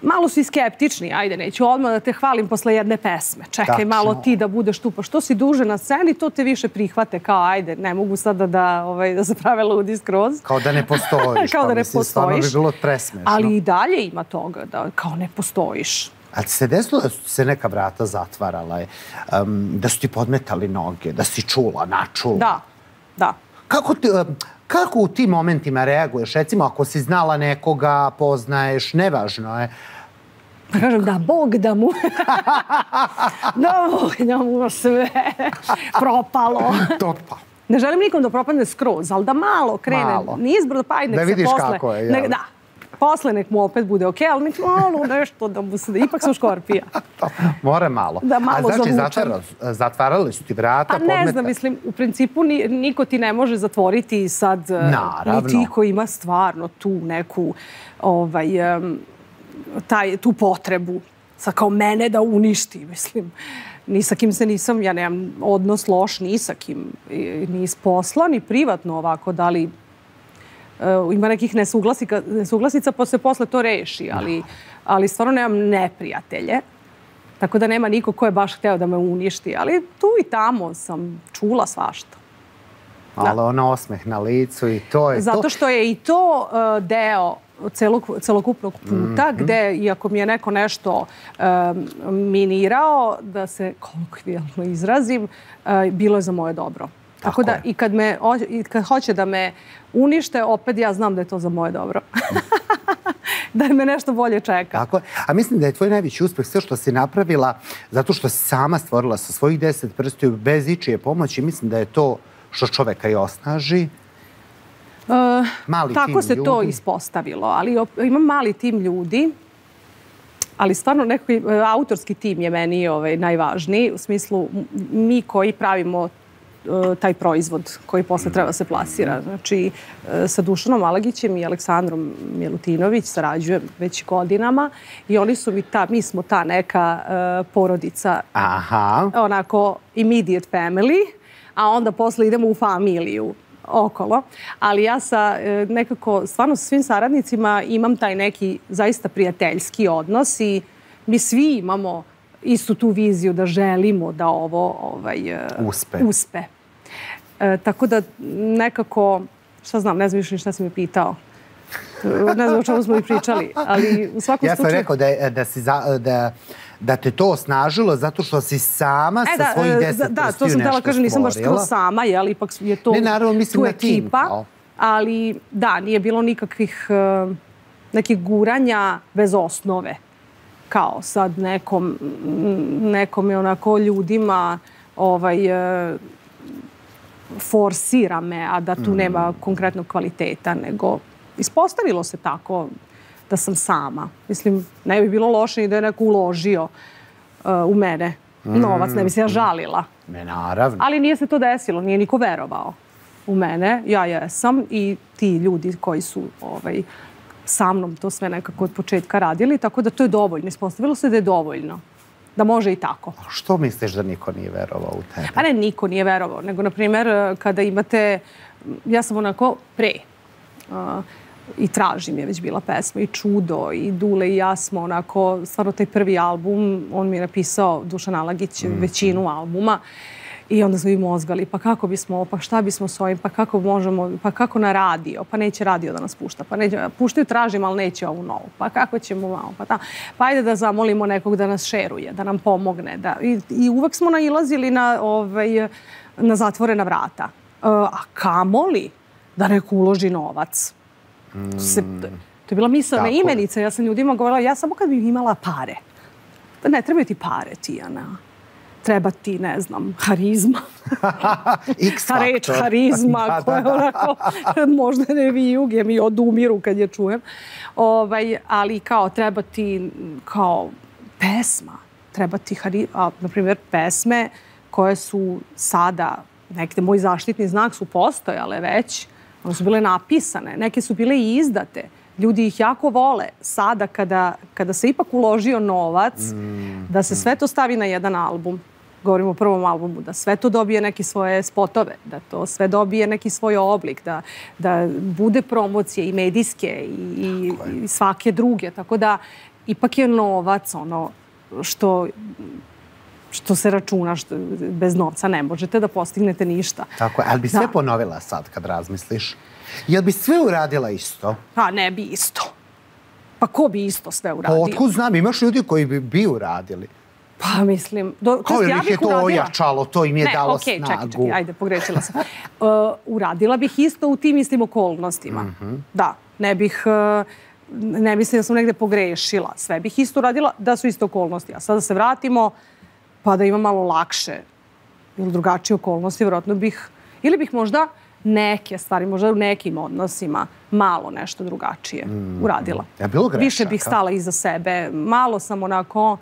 malo su i skeptični. Ajde, neću odmah da te hvalim posle jedne pesme. Čekaj malo ti da budeš tu. Pa što si duže na sceni, to te više prihvate. Kao, ajde, ne mogu sada da se prave ludi skroz. Kao da ne postojiš. Kao da ne postojiš. Stvarno bi bilo presmešno. Ali i dalje ima toga da kao ne postojiš. A ti se desilo da su se neka vrata zatvarala, da su ti podmetali noge, da si čula, načula? Da. Kako u tim momentima reaguješ? Recimo, ako si znala nekoga, poznaješ, nevažno je. Pa kažem, da Bog da mu... da Bog da mu sve propalo. Topa. Ne želim nikom da propadne skroz, ali da malo krene. Nizbrdo, pa ajde nek se posle... Da vidiš kako je, jel? Da. Posle nek mu opet bude okej, ali nek malo nešto da mu se... Ipak sam škorpija. More malo. Da malo zavučem. A znači, zatvarali su ti vrata, podmetali? Pa ne znam, mislim, u principu niko ti ne može zatvoriti sad... Naravno. Ni ti ko ima stvarno tu neku... tu potrebu sa kao mene da uništi, mislim. Ni sa kim se nisam, ja nemam odnos loš ni sa kim, ni iz posla, ni privatno ovako, da li ima nekih nesuglasica pa se posle to reši, ali stvarno nemam neprijatelje, tako da nema niko ko je baš hteo da me uništi, ali tu i tamo sam čula svašta. Ali ona osmeh na licu i to je to. Zato što je i to deo celokupnog puta, gde, iako mi je neko nešto minirao, da se kolokvijalno izrazim, bilo je za moje dobro. Tako da i kad hoće da me unište, opet ja znam da je to za moje dobro. Da me nešto bolje čeka. Tako je. A mislim da je tvoj najveći uspeh sve što si napravila zato što si sama stvorila sa svojih 10 prstiju bez ičije pomoći. Mislim da je to što čoveka i osnaži. Tako se to ispostavilo, ali imam mali tim ljudi, ali stvarno neki autorski tim je meni najvažniji, u smislu mi koji pravimo taj proizvod koji posle treba se plasira. Znači, sa Dušanom Alagićem i Aleksandrom Milutinović sarađujem već godinama i oni su mi smo ta neka porodica, onako immediate family, a onda posle idemo u familiju okolo. Ali ja sa nekako, stvarno sa svim saradnicima imam taj neki zaista prijateljski odnos i mi svi imamo istu tu viziju da želimo da ovo uspe. Tako da nekako, šta znam, ne znam više šta si me pitao. Ne znam o čemu smo i pričali, ali u svakom slučaju... Ja sam rekao da te to osnažilo zato što si sama sa svojih 10 prstiju nešto stvorila. Da, to sam htjela kažem, nisam baš skoro sama, ali ipak je to tu ekipa. Ali da, nije bilo nekih guranja bez osnove. Kao sad nekom je onako ljudima forsira me, a da tu nema konkretnog kvaliteta, nego ispostavilo se tako da sam sama. Mislim, ne bi bilo loše ni da je neko uložio u mene novac, ne bi se ja žalila. Naravno. Ali nije se to desilo, nije niko verovao u mene. Ja jesam i ti ljudi koji su sa mnom to sve nekako od početka radili, tako da to je dovoljno. Ispostavilo se da je dovoljno. Da može i tako. A što misliš da niko nije verovao u tebe? A ne, niko nije verovao. Nego, na primjer, kada imate... Ja sam onako i Tražim je već bila pesma, i Čudo, i Dule i ja smo onako... Stvarno, taj prvi album, on mi je napisao, Dušan Alagić, većinu albuma. I onda smo i mozgali, pa kako bismo, pa šta bismo s ovim, pa kako možemo, pa kako na radio, pa neće radio da nas pušta, pa puštaju Tražim, ali neće ovu novu, pa kako ćemo malo, pa ajde da zamolimo nekog da nas šeruje, da nam pomogne. I uvek smo nailazili na zatvorena vrata. A kamoli da neko uloži novac. To je bila misaona imenica, ja sam ljudima govorila, ja samo kad bih imala pare. Ne trebaju ti pare, Tijana. Treba ti, ne znam, harizma. Ta reč harizma koja je onako, možda ne vijuge, mi odumiru kad je čujem. Ali kao treba ti kao pesma. Treba ti harizma. Na primjer, pesme koje su sada, nekde moj zaštitni znak su postojale već, one su bile napisane, neke su bile i izdate. Ljudi ih jako vole. Sada kada se ipak uložio novac, da se sve to stavi na jedan album, govorimo o prvom albumu, da sve to dobije neke svoje spotove, da to sve dobije neki svoj oblik, da bude promocije i medijske i svake druge. Tako da ipak je novac ono što se računa, bez novca ne možete da postignete ništa. Tako je, ali bi sve ponovila sad kad razmisliš? Jel bi sve uradila isto? Pa ne bi isto. Pa ko bi isto sve uradio? Pa otkud znam, imaš ljudi koji bi uradili. Pa mislim... Kao ili ih je to ojačalo, to im je dalo snagu? Čekaj, ajde, pogrešila sam. Uradila bih isto u tim istim okolnostima. Da, ne mislim da sam negde pogrešila. Sve bih isto uradila da su iste okolnosti. A sada se vratimo, pa da ima malo lakše ili drugačije okolnosti, vjerojatno bih... Ili bih možda neke stvari, možda u nekim odnosima, malo nešto drugačije uradila. Je bilo grešaka? Više bih stala iza sebe. Malo sam onako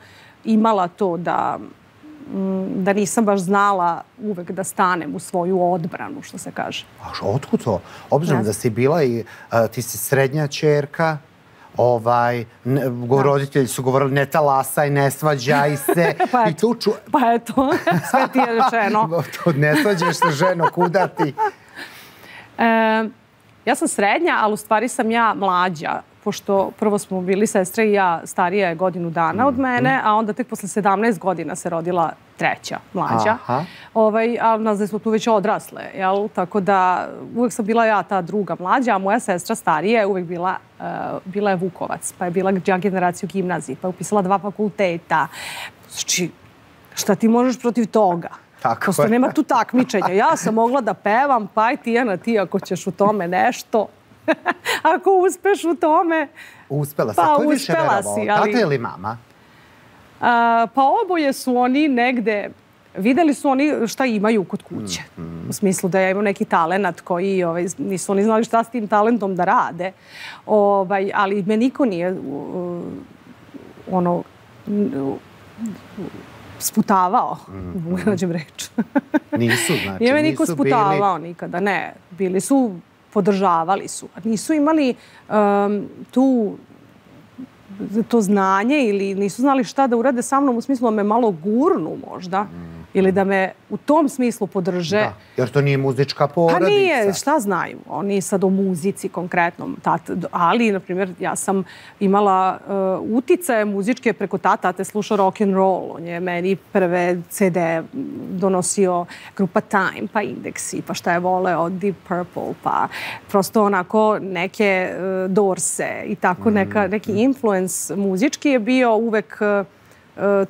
imala to da nisam baš znala uvek da stanem u svoju odbranu, što se kaže. A otkud to? Obzirom da si bila i ti si srednja ćerka, roditelji su govorili ne talasaj, ne svađaj se. Pa eto, sve ti je rečeno. Ne svađaš se, ženo, kuda ti? Ja sam srednja, ali u stvari sam ja mlađa, pošto prvo smo bili sestre i ja, starija je godinu dana od mene, a onda tek posle 17 godina se rodila treća, mlađa. Ali nas da smo tu već odrasle, jel? Tako da uvek sam bila ja ta druga mlađa, a moja sestra starija je uvek bila je Vukovac, pa je bila generaciju gimnaziji, pa je upisala 2 fakulteta. Znači, šta ti možeš protiv toga? Prosto nema tu takmičenja. Ja sam mogla da pevam, pa aj Tijana, ti ako ćeš u tome nešto, ako uspeš u tome... Uspela si. Ko je više verovao? Tata ili mama? Pa oboje su oni negde... Videli su oni šta imaju kod kuće. U smislu da ja imam neki talenat koji nisu oni znali šta s tim talentom da rade. Ali me niko nije sputavao, mogu nađem reč. Nisu, znači, nije me niko sputavao nikada, ne. Bili su, podržavali su. Nisu imali to znanje ili nisu znali šta da urade sa mnom u smislu da me malo gurnu možda. Ili da me u tom smislu podrže. Da, jer to nije muzička porodica. Pa nije, šta znaju. Oni sad o muzici konkretno. Ali, na primjer, ja sam imala uticaje muzičke preko tate slušao rock and roll. On je meni prve CD donosio grupa Time, pa Indeksi, pa šta je voleo Deep Purple, pa prosto onako neke Dorse i tako neki influence muzički je bio uvek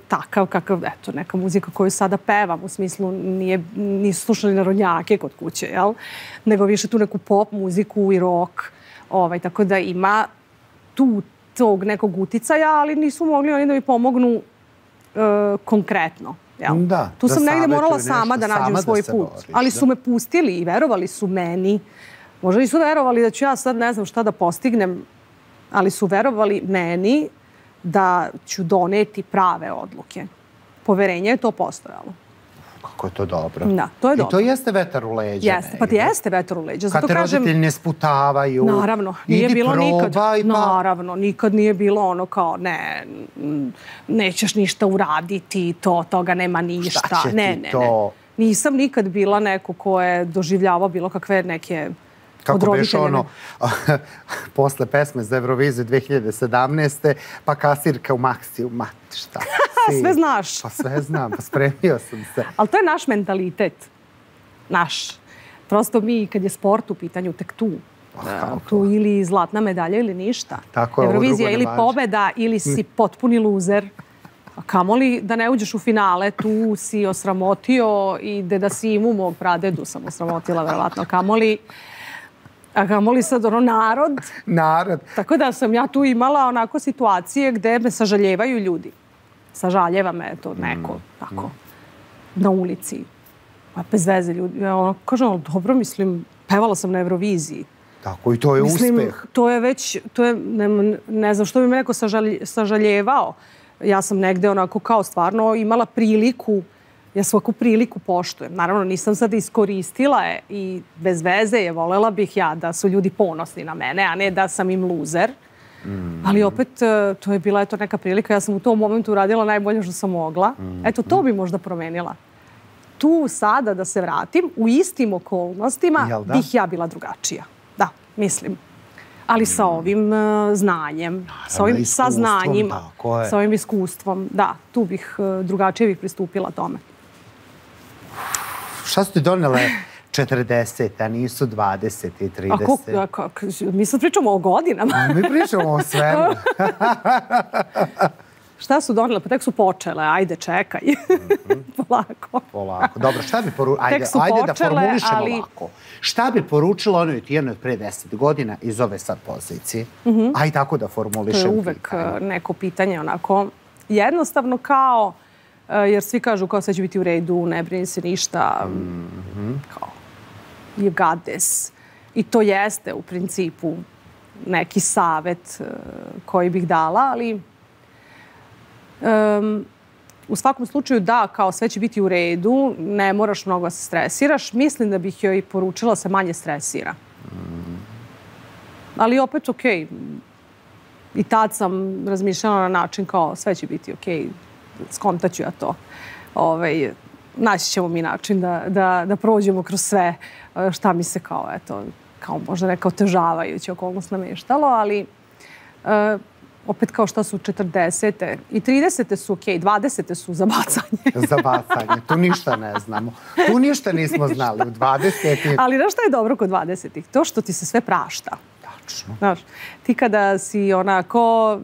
takav kakav, eto, neka muzika koju sada pevam, u smislu nisu slušali narodnjake kod kuće, jel? Nego više tu neku pop muziku i rock, tako da ima tu tog nekog uticaja, ali nisu mogli oni da mi pomognu konkretno. Da, tu sam negde morala sama da nađem svoj put. Ali su me pustili i verovali su meni. Možda nisu verovali da ću ja sad ne znam šta da postignem, ali su verovali meni da ću doneti prave odluke. Poverenje je to postojalo. Kako je to dobro. Da, to je dobro. I to jeste vetar u leđa. Jeste, pa ti jeste vetar u leđa. Kad te roditelji ne sputavaju. Naravno, nije bilo nikad. Naravno, nikad nije bilo ono kao ne, nećeš ništa uraditi, toga nema ništa. Šta će ti to? Nisam nikad bila neko ko je doživljavao bilo kakve neke... Kako beš ono, posle pesme za Euroviziju 2017. pa kasirka u Maxiju, šta si? Sve znaš. Pa sve znam, pa spremio sam se. Ali to je naš mentalitet. Naš. Prosto mi, kad je sport u pitanju, tek tu. Tu ili zlatna medalja ili ništa. Eurovizija ili pobeda ili si potpuni luzer. A kamoli da ne uđeš u finale, tu si osramotio i deda Simu, mog pradedu sam osramotila, verovatno. A kamoli sad narod. Narod. Tako da sam ja tu imala onako situacije gde me sažaljevaju ljudi. Sažaljeva me to neko, tako, na ulici. A bez veze ljudi. Kažem, dobro, mislim, pevala sam na Euroviziji. Tako, i to je uspeh. To je već, ne znam što bi me neko sažaljevao. Ja sam negde onako kao stvarno imala priliku. Ja svaku priliku poštujem. Naravno, nisam sad iskoristila je i bez veze je. Volela bih ja da su ljudi ponosni na mene, a ne da sam im luzer. Ali opet, to je bila neka prilika. Ja sam u tom momentu uradila najbolje što sam mogla. Eto, to bi možda promenila. Tu sada da se vratim, u istim okolnostima bih ja bila drugačija. Da, mislim. Ali sa ovim znanjem, sa ovim saznanjima, sa ovim iskustvom. Da, tu bih drugačije pristupila tome. Šta su ti donele 40, a nisu 20 i 30? Mi sad pričamo o godinama. Mi pričamo o svemu. Šta su donele? Pa tek su počele. Ajde, čekaj. Polako. Polako. Dobro, šta bi poručila? Ajde da formulišemo ovako. Šta bi poručila onoj Tijani od pre 10 godina iz ove sad pozicije? Ajde tako da formulišem. To je uvek neko pitanje onako jednostavno kao, jer svi kažu kao sve će biti u redu, ne brini se ništa, kao you got this. I to jeste u principu neki savet koji bih dala, ali u svakom slučaju da, kao sve će biti u redu, ne moraš mnogo da se stresiraš. Mislim da bih joj poručila se manje stresira. Ali opet okej. I tad sam razmišljala na način kao sve će biti okej, skontaću ja to. Naći ćemo mi način da prođemo kroz sve šta mi se kao, eto, kao možda neka otežavajuća okolnost nameštalo, ali opet kao šta su 40. I 30. su okej, 20. su za bacanje. Za bacanje. Tu ništa ne znamo. Tu ništa nismo znali u 20. Ali znaš šta je dobro kod 20. To što ti se sve prašta. Tačno. Znaš, ti kada si onako,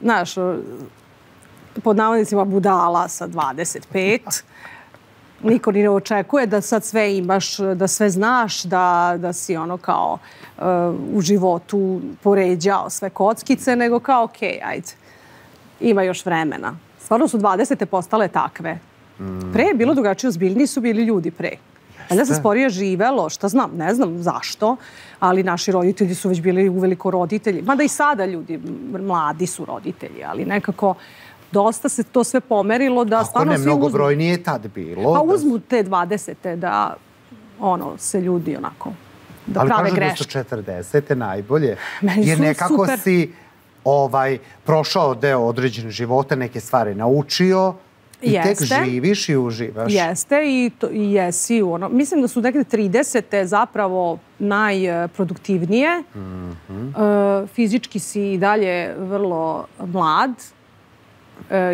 znaš, pod navodnicima budala sa 25, niko ni ne očekuje da sad sve imaš, da sve znaš, da si ono kao u životu poređao sve kockice, nego kao okej, ajde, ima još vremena. Stvarno su 20. postale takve. Pre je bilo drugačije, ozbiljniji su bili ljudi pre. Da se sporije živelo, šta znam, ne znam zašto, ali naši roditelji su već bili uveliko roditelji. Mada i sada ljudi, mladi su roditelji, ali nekako dosta se to sve pomerilo da stvarno svi uzmu. Kako ne, mnogobrojnije je tad bilo. Pa uzmu te 20. da se ljudi onako, da prave greške. Ali kažu da su 40. najbolje. Jer nekako si prošao deo određenih života, neke stvari naučio i tek živiš i uživaš. Jeste i jesi. Mislim da su nekde 30. zapravo najproduktivnije. Fizički si i dalje vrlo mlad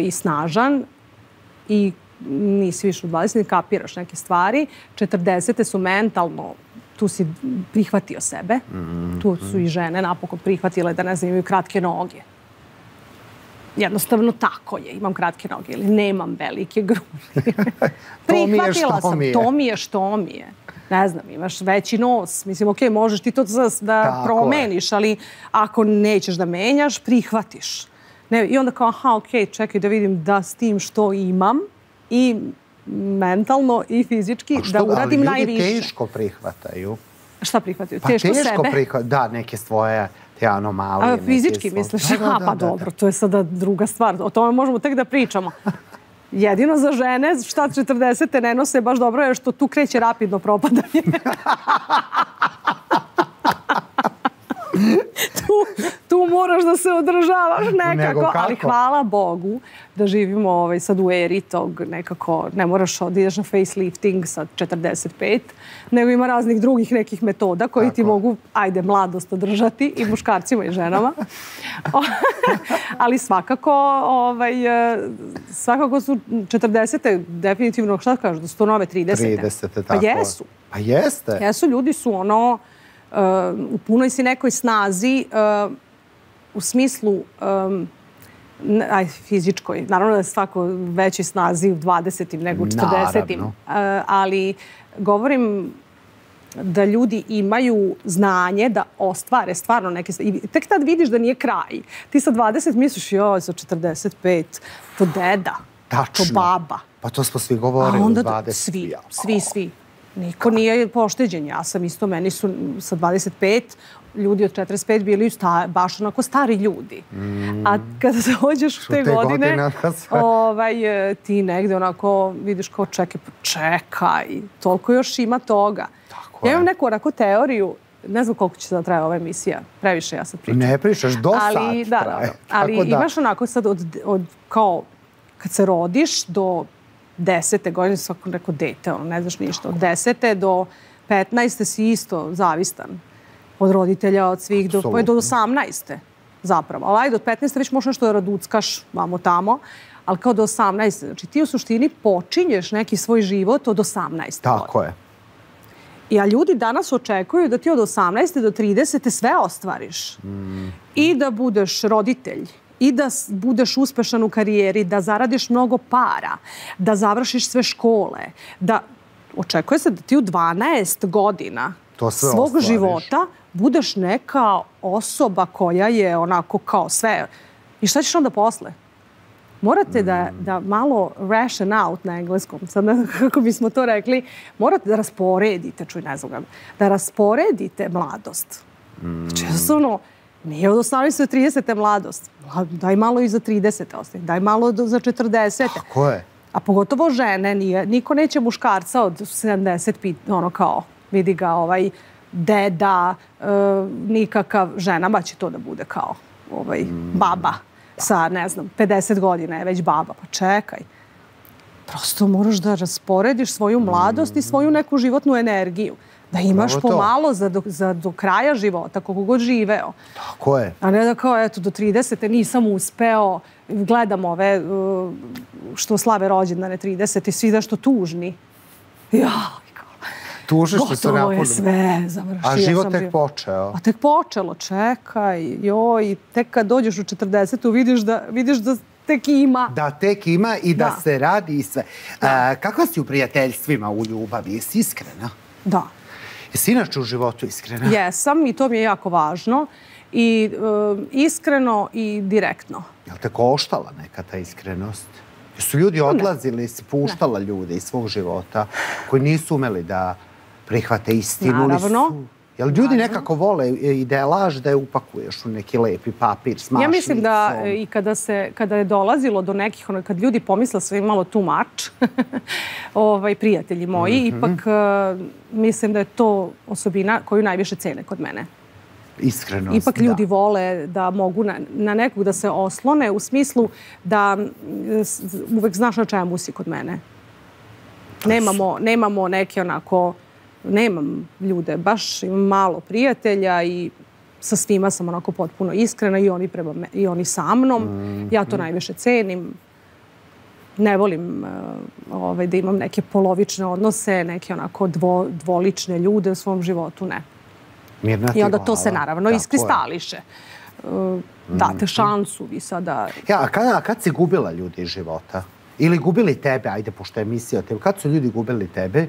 i snažan i nisi više u 20, ne kapiraš neke stvari. 40. su mentalno, tu si prihvatio sebe. Tu su i žene napokon prihvatile da ne znam, imaju kratke noge. Jednostavno tako je, imam kratke noge ili nemam velike grudi. Prihvatila sam, to mi je što mi je. Ne znam, imaš veći nos. Mislim, okej, možeš ti to da promeniš, ali ako nećeš da menjaš, prihvatiš. I onda kao, okej, čekaj da vidim da s tim što imam i mentalno i fizički da uradim najviše. Ali ljudi teško prihvataju. Šta prihvataju? Teško sebe? Da, neke svoje te anomalije. Fizički misliš? Pa dobro, to je sada druga stvar. O tome možemo tek da pričamo. Jedino za žene, šta 40. ne nose baš dobro je što tu kreće rapidno propadanje. Tu moraš da se održavaš nekako, ali hvala Bogu da živimo sad u eri tog nekako, ne moraš da ideš na facelifting sa 45, nego ima raznih drugih nekih metoda koji ti mogu, mladost održati i muškarcima i ženama. Ali svakako su 40. definitivno, šta kažu, da su to nove 30. 30. tako. Pa jesu. Pa jeste. Jesu, ljudi su u punoj si nekoj snazi u smislu fizičkoj. Naravno da je svako većoj snazi u 20. nego u 40. Ali govorim da ljudi imaju znanje da ostvare stvarno neke stvari. I tek tad vidiš da nije kraj. Ti sa 20 misliš, joj, sa 45, to deda, to baba. Pa to smo svi govorili u 20. Svi. Niko nije pošteđen. Ja sam isto, meni su sa 25 ljudi od 45 bili baš onako stari ljudi. A kada dođeš u te godine, ti negde onako vidiš kao čekaj, toliko još ima toga. Ja imam neku onako teoriju, ne znam koliko će da traje ova emisija, previše ja sad pričam. Ne pričaš, do sat traje. Ali imaš onako sad od kao kad se rodiš do 10. godine, svako neko dete, ne znaš ništa. Od 10. do 15. si isto zavistan. od roditelja, od svih, do 18. zapravo. Ali ajde, od 15. već možeš nešto da raduckaš, vamo tamo, ali kao do 18. Znači ti u suštini počinješ neki svoj život od 18. Tako je. A ljudi danas očekuju da ti od 18. do 30. sve ostvariš. I da budeš roditelj, i da budeš uspešan u karijeri, da zaradiš mnogo para, da završiš sve škole, da očekuje se da ti u 12 godina svog života budeš neka osoba koja je onako kao sve. I šta ćeš onda posle? Morate da malo ration out na engleskom, sad kako bismo to rekli, morate da rasporedite, da rasporedite mladost. Znači, jednostavno, nije od 18 do 30. mladost. Daj malo i za 30. ostaje. Daj malo za 40. Tako je. A pogotovo žene, niko neće muškarca od 70, ono kao, vidi ga deda, nikakav ženama će to da bude kao baba. Sa, ne znam, 50 godina je već baba. Pa čekaj. Prosto moraš da rasporediš svoju mladost i svoju neku životnu energiju. Da imaš pomalo za do kraja života, koliko god živeo. Tako je. A ne da kao, eto, do 30. nisam uspeo, gledam ove što slave rođendane 30. svi zašto tužni. Tužiš što se gotovo je sve, završio. A život tek počeo. A tek počelo, čekaj, joj, tek kad dođeš u 40. vidiš da tek ima. Da tek ima i da se radi i sve. Kakva si u prijateljstvima, u ljubavi? Jesi iskrena? Da. Jesi inače u životu iskrena? Jesam i to mi je jako važno. I iskreno i direktno. Je li te koštala neka ta iskrenost? Jesu ljudi odlazili, si puštala ljude iz svog života koji nisu umeli da prihvate istinu? Naravno. Jel ljudi nekako vole i da je laž da je upakuješ u neki lepi papir s mašnicom? Ja mislim da i kada je dolazilo do nekih, kad ljudi pomisle sve malo too much, prijatelji moji, ipak mislim da je to osobina koju najviše cene kod mene. Iskrenost, da. Ipak ljudi vole da mogu na nekog da se oslone u smislu da uvek znaš na čemu si kod mene. Nemamo neke onako... Nemam ljude, baš imam malo prijatelja i sa svima sam onako potpuno iskrena i oni sa mnom. Ja to najviše cenim. Ne volim da imam neke polovične odnose, neke onako dvolične ljude u svom životu, ne. I onda to se naravno iskristališe. Date šansu vi sada. A kad si gubila ljudi iz života? Ili gubili tebe, ajde, pošto je emisija o tebi, kad su ljudi gubili tebe,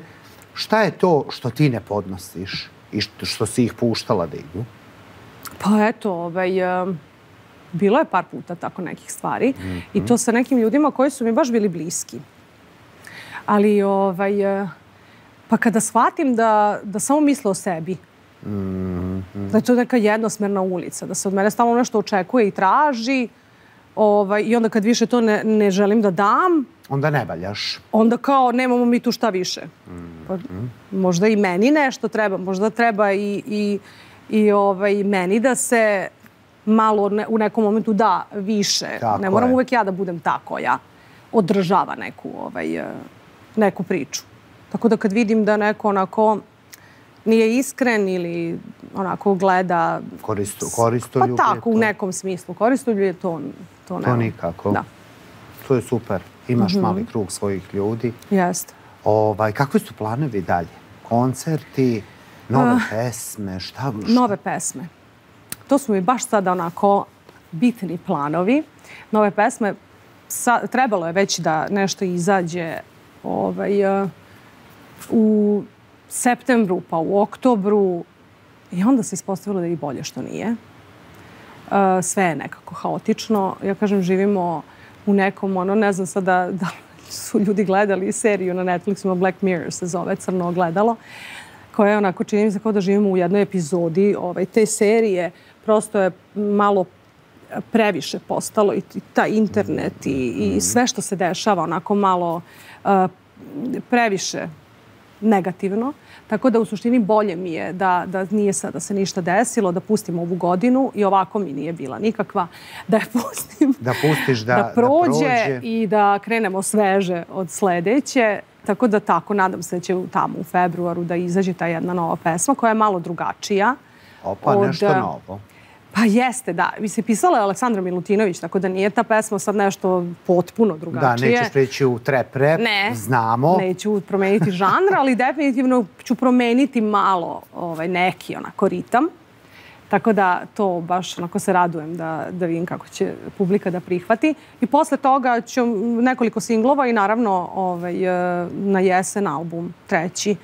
šta je to što ti ne podnosiš i što si ih puštala da idu? Pa eto, bilo je par puta tako nekih stvari i to sa nekim ljudima koji su mi baš bili bliski. Ali, pa kada shvatim da samo misle o sebi, da je to neka jednosmerna ulica, da se od mene stalno nešto očekuje i traži i onda kad više to ne želim da dam, onda ne valjaš. Onda kao nemamo mi tu šta više. Možda i meni nešto treba, možda treba i meni da se malo u nekom momentu da više. Ne moram uvek ja da budem ta koja održava neku priču. Tako da kad vidim da neko onako nije iskren ili onako gleda... Koristoljublje. Pa tako, u nekom smislu. Koristoljublje, to ne. To nikako. Da. To je super. Imaš mali krug svojih ljudi. Jeste. Kakvi su planovi dalje? Koncerti, nove pesme, šta? Nove pesme. To su mi baš sada onako bitni planovi. Nove pesme, trebalo je već da nešto izađe u septembru, pa u oktobru. I onda se ispostavilo da je i bolje što nije. Sve je nekako haotično. Ja kažem, živimo u nekom, ne znam sada da su ljudi gledali seriju na Netflixu, Black Mirror se zove, Crno ogledalo, koja je onako, čini mi se kao da živimo u jednoj epizodi te serije. Prosto je malo previše postalo i ta internet i sve što se dešava onako malo previše negativno. Tako da u suštini bolje mi je da nije sada se ništa desilo, da pustim ovu godinu i ovako mi nije bila nikakva, da je pustim. Da pustiš da prođe i da krenemo sveže od sledeće. Tako da tako, nadam se da će tamo u februaru da izađe ta jedna nova pesma koja je malo drugačija. Opa, nešto novo. Pa jeste, da. Mislim, pisala je Aleksandra Milutinović, tako da nije ta pesma sad nešto potpuno drugačije. Da, nećeš preći u trap rap, znamo. Neću promeniti žanr, ali definitivno ću promeniti malo neki onako ritam. Tako da to baš onako se radujem da vidim kako će publika da prihvati. I posle toga ću nekoliko singlova i naravno na jesen album, 3.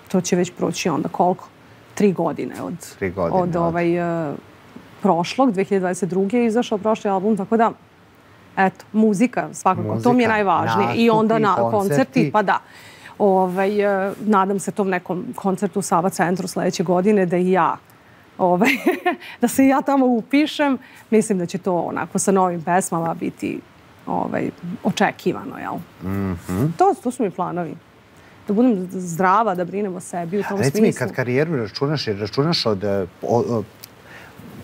To će već proći onda koliko? 3 godine od prošlog, 2022. je izašao prošli album, tako da, eto, muzika svakako, to mi je najvažnije. I onda na koncerti, pa da. Nadam se tom nekom koncertu u Sava centru sledeće godine da i ja, da se ja tamo upišem. Mislim da će to onako sa novim pesmama biti očekivano, jel? To su mi planovi. Da budem zdrava, da brinem o sebi u tom smislu. Reci mi, kad karijeru računaš od...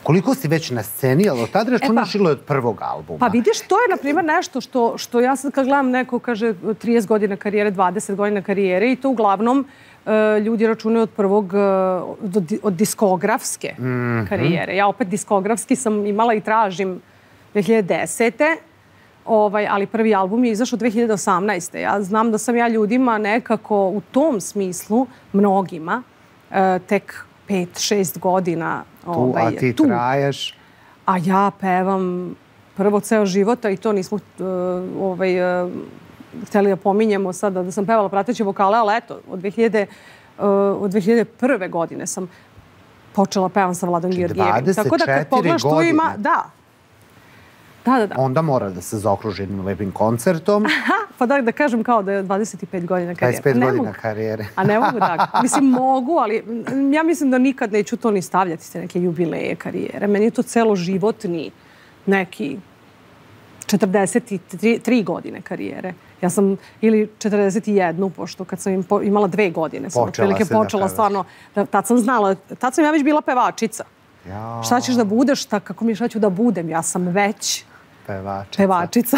Koliko si već na sceni, ali od tada računaš ili od prvog albuma? Pa vidiš, to je, na primjer, nešto što ja sad kad gledam neko kaže 30 godina karijere, 20 godina karijere i to uglavnom ljudi računaju od prvog, od diskografske karijere. Ja opet diskografski sam imala i tražim 2010. Ali prvi album je izašao 2018. Ja znam da sam ja ljudima nekako u tom smislu, mnogima, tek 5-6 godina a ti traješ? A ja pevam prvo ceo života i to nismo hteli da pominjemo sada da sam pevala prateće vokale, ali eto, od 2001. godine sam počela pevam sa Vladom Georgijevim. Tako da kad pogledaš to ima... Da. Onda mora da se zaokruži jednim lepim koncertom. Pa da kažem kao da je 25 godina karijere. 25 godina karijere. A ne mogu tako. Mislim, mogu, ali ja mislim da nikad neću to ni stavljati se neke jubileje karijere. Meni je to celoživotni neki 43 godine karijere. Ja sam, ili 41, pošto kad sam imala 2 godine sam otprilike počela stvarno, tad sam znala, tad sam ja već bila pevačica. Šta ćeš da budeš, kako mi šta ću da budem, ja sam već pevačica.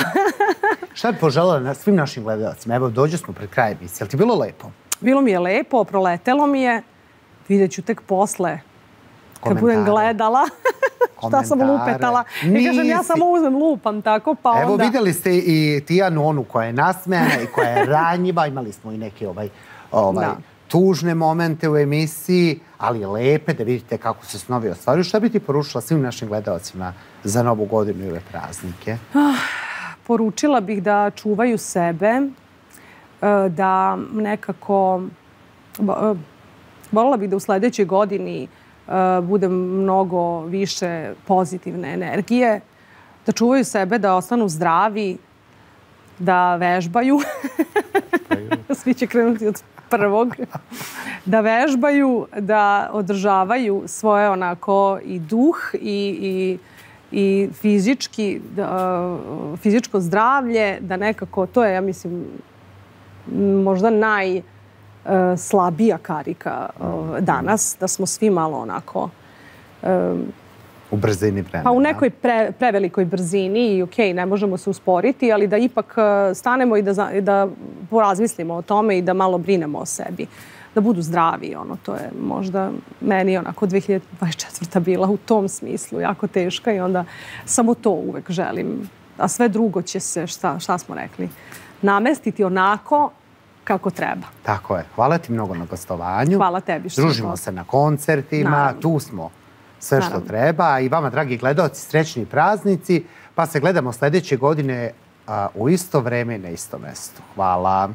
Šta bi poželjela svim našim gledalcima? Evo, dođe smo pred kraj emisije. Je li ti bilo lepo? Bilo mi je lepo, proletelo mi je. Vidjet ću tek posle, kad budem gledala, šta sam lupetala. I kažem, ja samo uzmem lupam tako, pa onda... Evo, vidjeli ste i Tijanu, onu koja je nasmejana i koja je ranjiva. Imali smo i neke tužne momente u emisiji, ali lepe da vidite kako se snovi ostvaruju. Šta bi ti poručila svim našim gledalcima za Novu godinu i ove praznike? Poručila bih da čuvaju sebe, da nekako... Voljela bih da u sledećoj godini bude mnogo više pozitivne energije, da čuvaju sebe, da ostanu zdravi, da vežbaju. Svi će krenuti od prvog. Da vežbaju, da održavaju svoje onako i duh i fizičko zdravlje, da nekako, to je, ja mislim, možda najslabija karika danas, da smo svi malo onako... U brzini vremena. Pa u nekoj prevelikoj brzini i okej, ne možemo se usporiti, ali da ipak stanemo i da porazmislimo o tome i da malo brinemo o sebi. Da budu zdravi, to je možda meni onako 2024. bila u tom smislu jako teška i onda samo to uvek želim. A sve drugo će se, šta smo rekli, namestiti onako kako treba. Tako je. Hvala ti mnogo na gostovanju. Hvala tebi. Družimo se na koncertima, tu smo sve što treba. I vama, dragi gledaoci, srećni praznici. Pa se gledamo sledeće godine u isto vreme i na isto mesto. Hvala.